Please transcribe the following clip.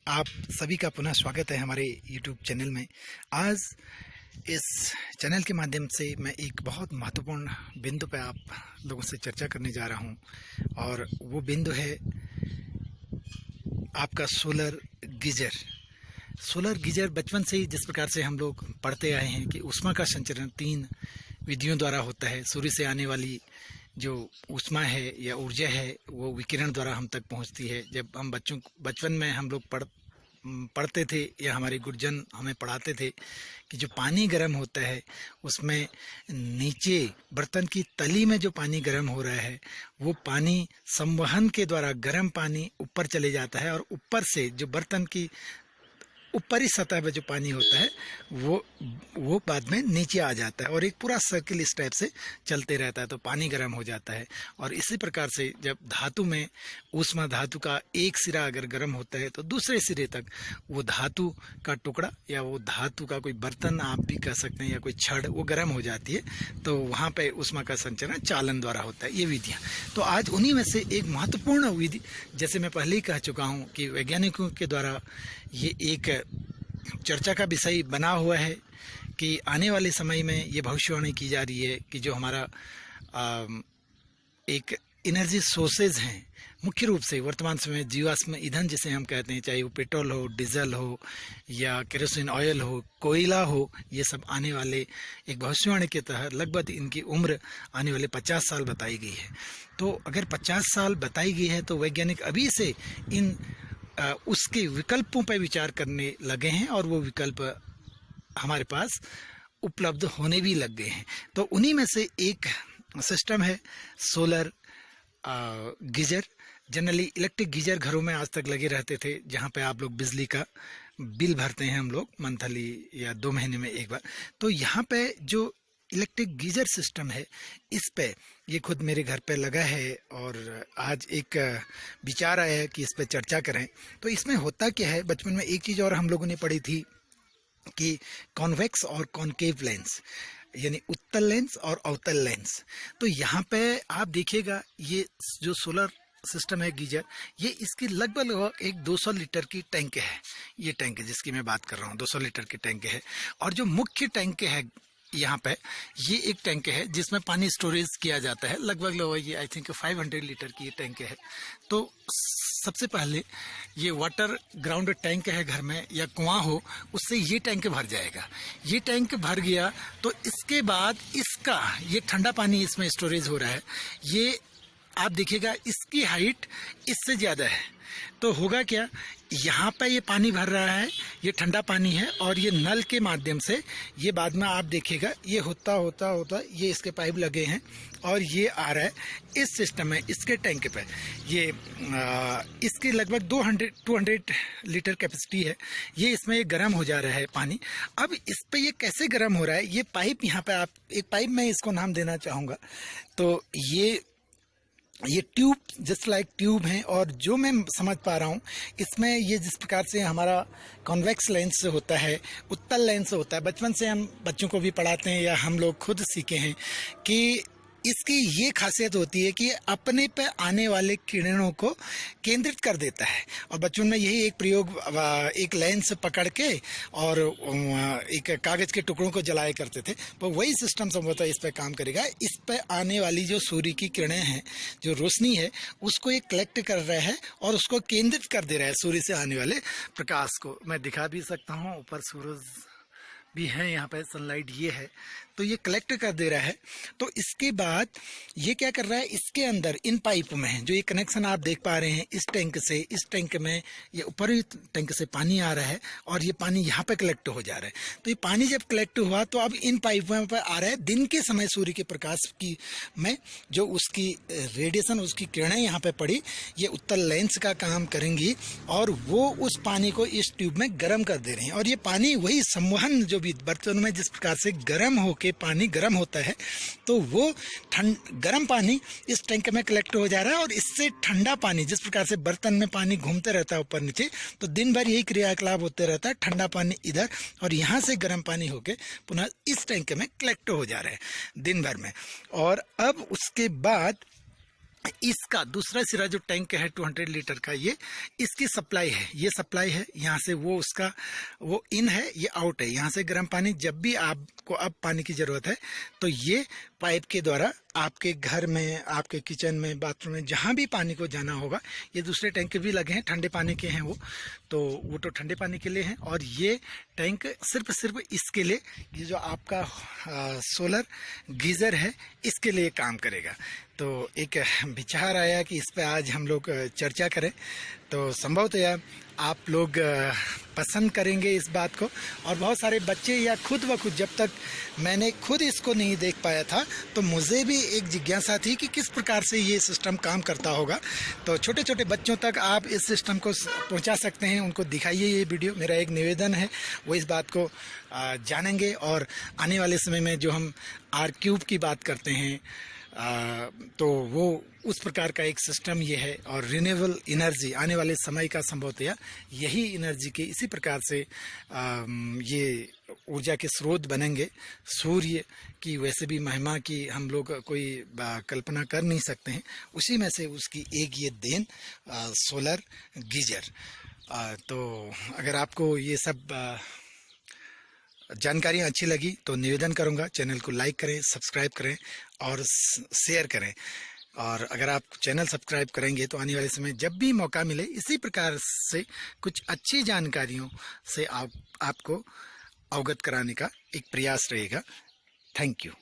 आप सभी का पुनः स्वागत है हमारे YouTube चैनल में। आज इस चैनल के माध्यम से मैं एक बहुत महत्वपूर्ण बिंदु पर आप लोगों से चर्चा करने जा रहा हूं और वो बिंदु है आपका सोलर गीजर। सोलर गीजर बचपन से ही जिस प्रकार से हम लोग पढ़ते आए हैं कि ऊष्मा का संचरण 3 विधियों द्वारा होता है। सूर्य से आने वाली जो ऊष्मा है या ऊर्जा है वो विकिरण द्वारा हम तक पहुंचती है। जब हम बचपन में हम लोग पढ़ते थे या हमारे गुरुजन हमें पढ़ाते थे कि जो पानी गर्म होता है उसमें नीचे बर्तन की तली में जो पानी गर्म हो रहा है वो पानी संवहन के द्वारा गर्म पानी ऊपर चले जाता है और ऊपर से जो बर्तन की ऊपरी सतह पे जो पानी होता है वो बाद में नीचे आ जाता है और एक पूरा सर्किल इस टाइप से चलते रहता है, तो पानी गर्म हो जाता है। और इसी प्रकार से जब धातु में ऊष्मा धातु का एक सिरा अगर गर्म होता है तो दूसरे सिरे तक वो धातु का टुकड़ा या वो धातु का कोई बर्तन आप भी कह सकते हैं या कोई छड़ वो गर्म हो जाती है, तो वहाँ पे ऊष्मा का संचरण चालन द्वारा होता है। ये विधियाँ तो आज उन्हीं में से एक महत्वपूर्ण विधि, जैसे मैं पहले ही कह चुका हूँ कि वैज्ञानिकों के द्वारा ये एक चर्चा का विषय बना हुआ है कि आने वाले समय में ये भविष्यवाणी की जा रही है कि जो हमारा एक एनर्जी सोर्सेज हैं, मुख्य रूप से वर्तमान समय जीवाश्म ईंधन जिसे हम कहते हैं, चाहे वो पेट्रोल हो, डीजल हो या केरोसिन ऑयल हो, कोयला हो, ये सब आने वाले एक भविष्यवाणी के तहत लगभग इनकी उम्र आने वाले 50 साल बताई गई है। तो अगर 50 साल बताई गई है तो वैज्ञानिक अभी से इन उसके विकल्पों पर विचार करने लगे हैं और वो विकल्प हमारे पास उपलब्ध होने भी लग गए हैं। तो उन्हीं में से एक सिस्टम है solar geyser. Generally electric geyser घरों में आज तक लगे रहते थे, जहाँ पे आप लोग बिजली का बिल भरते हैं हम लोग मंथली या 2 महीने में एक बार। तो यहाँ पे जो इलेक्ट्रिक गीजर सिस्टम है इस पे ये खुद मेरे घर पे लगा है और आज एक विचार आया है कि इस पे चर्चा करें। तो इसमें होता क्या है, बचपन में एक चीज़ और हम लोगों ने पढ़ी थी कि कॉन्वेक्स और कॉनकेव लेंस, यानी उत्तल लेंस और अवतल लेंस। तो यहाँ पे आप देखिएगा ये जो सोलर सिस्टम है गीजर, ये इसकी लगभग एक 200 लीटर की टैंक है। ये टैंक जिसकी मैं बात कर रहा हूँ 200 लीटर की टैंक है। और जो मुख्य टैंक है यहाँ पे ये एक टैंक है जिसमें पानी स्टोरेज किया जाता है। लगभग ये आई थिंक 500 लीटर की ये टैंक है। तो सबसे पहले ये वाटर ग्राउंड टैंक है घर में या कुआं हो, उससे ये टैंक भर जाएगा। ये टैंक भर गया तो इसके बाद इसका ये ठंडा पानी इसमें स्टोरेज हो रहा है। ये आप देखिएगा इसकी हाइट इससे ज़्यादा है, तो होगा क्या, यहाँ पे ये पानी भर रहा है, ये ठंडा पानी है और ये नल के माध्यम से ये बाद में आप देखिएगा ये होता ये इसके पाइप लगे हैं और ये आ रहा है इस सिस्टम में, इसके टैंक पे। ये इसकी लगभग 200 लीटर कैपेसिटी है। ये इसमें गर्म हो जा रहा है पानी। अब इस पे ये कैसे गर्म हो रहा है, ये पाइप यहाँ पे आप एक पाइप में इसको नाम देना चाहूँगा। तो ये ट्यूब जस्ट लाइक ट्यूब हैं और जो मैं समझ पा रहा हूँ इसमें ये जिस प्रकार से हमारा कॉन्वेक्स लेंस होता है, उत्तल लेंस होता है, बचपन से हम बच्चों को भी पढ़ाते हैं या हम लोग खुद सीखे हैं कि इसकी ये खासियत होती है कि अपने पे आने वाले किरणों को केंद्रित कर देता है। और बचपन में यही एक प्रयोग, एक लेंस पकड़ के और एक कागज़ के टुकड़ों को जलाया करते थे, तो वही सिस्टम संभवतः इस पे काम करेगा। इस पे आने वाली जो सूर्य की किरणें हैं, जो रोशनी है, उसको ये कलेक्ट कर रहा है और उसको केंद्रित कर दे रहा है सूर्य से आने वाले प्रकाश को। मैं दिखा भी सकता हूँ, ऊपर सूरज भी है, यहाँ पे सनलाइट ये है, तो ये कलेक्ट कर दे रहा है। तो इसके बाद ये क्या कर रहा है, इसके अंदर इन पाइप में जो ये कनेक्शन आप देख पा रहे हैं, इस टैंक से इस टैंक में ये ऊपरी टैंक से पानी आ रहा है और ये पानी यहाँ पे कलेक्ट हो जा रहा है। तो ये पानी जब कलेक्ट हुआ तो अब इन पाइप में पर आ रहा है दिन के समय सूर्य के प्रकाश की में जो उसकी रेडिएशन, उसकी किरणें यहाँ पे पड़ी, ये उत्तल लेंस का काम करेंगी और वो उस पानी को इस ट्यूब में गर्म कर दे रहे हैं। और ये पानी वही संवहन जो भी बर्तन में जिस प्रकार से गर्म होके पानी गर्म होता है, तो वो गर्म पानी इस टैंक में कलेक्ट हो जा रहा है और इससे ठंडा पानी, जिस प्रकार से बर्तन में पानी घूमते रहता है ऊपर नीचे, तो दिन भर यही क्रियाकलाप होते रहता है। ठंडा पानी इधर और यहाँ से गर्म पानी होके पुनः इस टैंक में कलेक्ट हो जा रहा है दिन भर में। और अब उसके बाद इसका दूसरा सिरा जो टैंक है 200 लीटर का, ये इसकी सप्लाई है, ये सप्लाई है यहाँ से, वो उसका वो इन है, ये आउट है। यहाँ से गर्म पानी जब भी आपको अब पानी की ज़रूरत है तो ये पाइप के द्वारा आपके घर में, आपके किचन में, बाथरूम में, जहाँ भी पानी को जाना होगा। ये दूसरे टैंक भी लगे हैं, ठंडे पानी के हैं वो तो ठंडे पानी के लिए हैं। और ये टैंक सिर्फ इसके लिए, ये जो आपका सोलर गीज़र है इसके लिए काम करेगा। तो एक विचार आया कि इस पे आज हम लोग चर्चा करें, तो संभवतः आप लोग पसंद करेंगे इस बात को। और बहुत सारे बच्चे या खुद ब खुद, जब तक मैंने खुद इसको नहीं देख पाया था तो मुझे भी एक जिज्ञासा थी कि किस प्रकार से ये सिस्टम काम करता होगा। तो छोटे छोटे बच्चों तक आप इस सिस्टम को पहुंचा सकते हैं, उनको दिखाइए ये वीडियो। मेरा एक निवेदन है, वो इस बात को जानेंगे। और आने वाले समय में जो हम R³ की बात करते हैं तो वो उस प्रकार का एक सिस्टम ये है। और रिन्यूएबल एनर्जी आने वाले समय का संभवतः यही एनर्जी के इसी प्रकार से ये ऊर्जा के स्रोत बनेंगे। सूर्य की वैसे भी महिमा की हम लोग कोई कल्पना कर नहीं सकते हैं, उसी में से उसकी एक ये देन सोलर गीजर। तो अगर आपको ये सब जानकारियाँ अच्छी लगी तो निवेदन करूंगा, चैनल को लाइक करें, सब्सक्राइब करें और शेयर करें। और अगर आप चैनल सब्सक्राइब करेंगे तो आने वाले समय जब भी मौका मिले इसी प्रकार से कुछ अच्छी जानकारियों से आपको अवगत कराने का एक प्रयास रहेगा। Thank you.